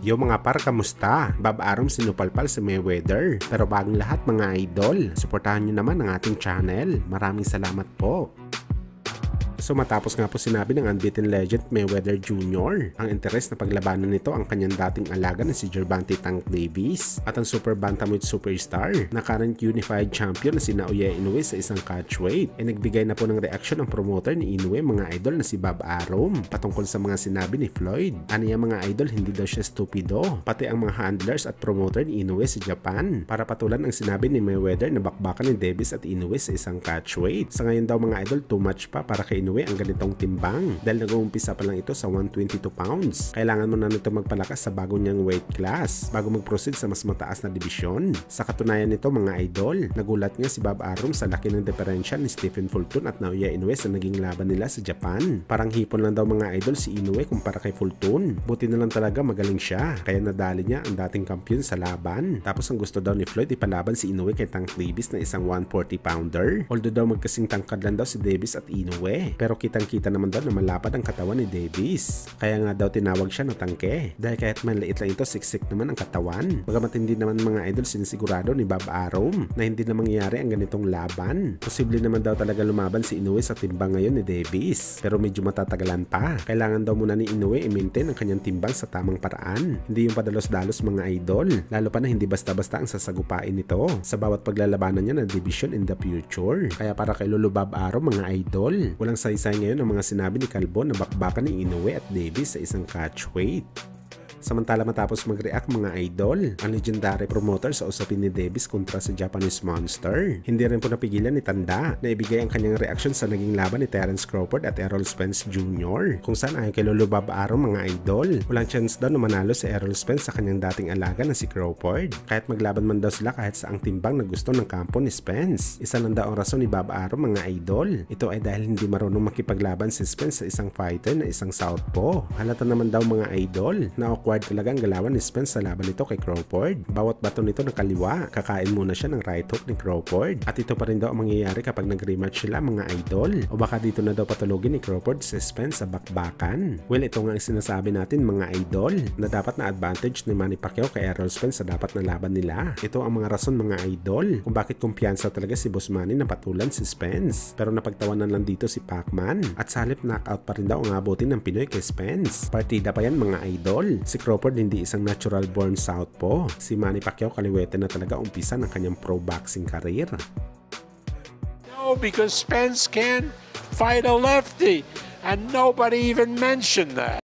Yo mga par, kamusta? Bob Arum sinupalpal si Mayweather. Pero bagong lahat mga idol, suportahan nyo naman ang ating channel. Maraming salamat po. So matapos nga po sinabi ng unbeaten legend Mayweather Jr. ang interes na paglabanan nito ang kanyang dating alaga na si Gervonta Tank Davis at ang super bantamweight superstar na current unified champion na si Naoya Inoue sa isang catchweight, nagbigay na po ng reaksyon ang promoter ni Inoue mga idol na si Bob Arum patungkol sa mga sinabi ni Floyd. Aniya mga idol, hindi daw siya stupido, pati ang mga handlers at promoter ni Inoue sa Japan para patulan ang sinabi ni Mayweather na bakbakan ni Davis at Inoue sa isang catchweight. Sa ngayon daw mga idol, too much pa para kay Inoue ang ganitong timbang dahil nag-uumpisa pa lang ito sa 122 pounds. Kailangan mo na nito magpalakas sa bago niyang weight class bago mag-proceed sa mas mataas na dibisyon. Sa katunayan nito mga idol, nagulat nga si Bob Arum sa laki ng diferensya ni Stephen Fulton at Naoya Inoue sa naging laban nila sa Japan. Parang hipon lang daw mga idol si Inoue kumpara kay Fulton. Buti na lang talaga magaling siya, kaya nadali niya ang dating kampiyon sa laban. Tapos ang gusto daw ni Floyd ipalaban si Inoue kay Tank Davis na isang 140 pounder. Although daw magkasing tangkad lang daw si Davis at Inoue, pero kitang-kita naman daw na malapad ang katawan ni Davis. Kaya nga daw tinawag siya na tangke. Dahil kahit maliit lang ito, siksik naman ang katawan. Bagamat hindi naman mga idol sinisigurado ni Bob Arum na hindi na mangyayari ang ganitong laban. Posible naman daw talaga lumaban si Inoue sa timbang ngayon ni Davis. Pero medyo matatagalan pa. Kailangan daw muna ni Inoue i-maintain ang kanyang timbang sa tamang paraan. Hindi yung padalos-dalos mga idol. Lalo pa na hindi basta-basta ang sasagupain nito sa bawat paglalabanan niya na division in the future. Kaya para kay Lolo Bob Arum mga idol, walang saysay ngayon ang mga sinabi ni Calvo na bakbakan ni Inoue at Davis sa isang catchweight. Samantala matapos mag-react mga idol, ang legendary promoter sa usapin ni Davis kontra sa Japanese Monster, hindi rin po napigilan ni Tanda na ibigay ang kanyang reaksyon sa naging laban ni Terence Crawford at Errol Spence Jr. Kung saan ayon kay Lolo Bob Arum mga idol, walang chance daw na manalo si Errol Spence sa kanyang dating alaga na si Crawford. Kahit maglaban man daw sila kahit sa ang timbang na gusto ng kampo ni Spence. Isa lang daw ang rason ni Bob Arum mga idol. Ito ay dahil hindi marunong makipaglaban si Spence sa isang fighter na isang southpaw. Halata naman daw mga idol na awkward talagang galawan ni Spence sa laban nito kay Crawford. Bawat bato nito ng kaliwa, kakain muna siya ng right hook ni Crawford. At ito pa rin daw ang mangyayari kapag nag-rematch sila mga idol. O baka dito na daw patulogin ni Crawford si Spence sa bakbakan. Well, ito nga ang sinasabi natin mga idol, na dapat na advantage ni Manny Pacquiao kay Errol Spence sa dapat na laban nila. Ito ang mga rason mga idol kung bakit kumpiyansa talaga si Boss Manny na patulan si Spence. Pero napagtawanan lang dito si Pacman at sa halip knockout pa rin daw ang abutin ng Pinoy kay Spence. Partida pa yan mga idol. Si Crawford hindi isang natural born southpaw. Si Manny Pacquiao kaliwete na talaga umpisa ng kanyang pro boxing career. No, because Spence can fight a lefty and nobody even mentioned that.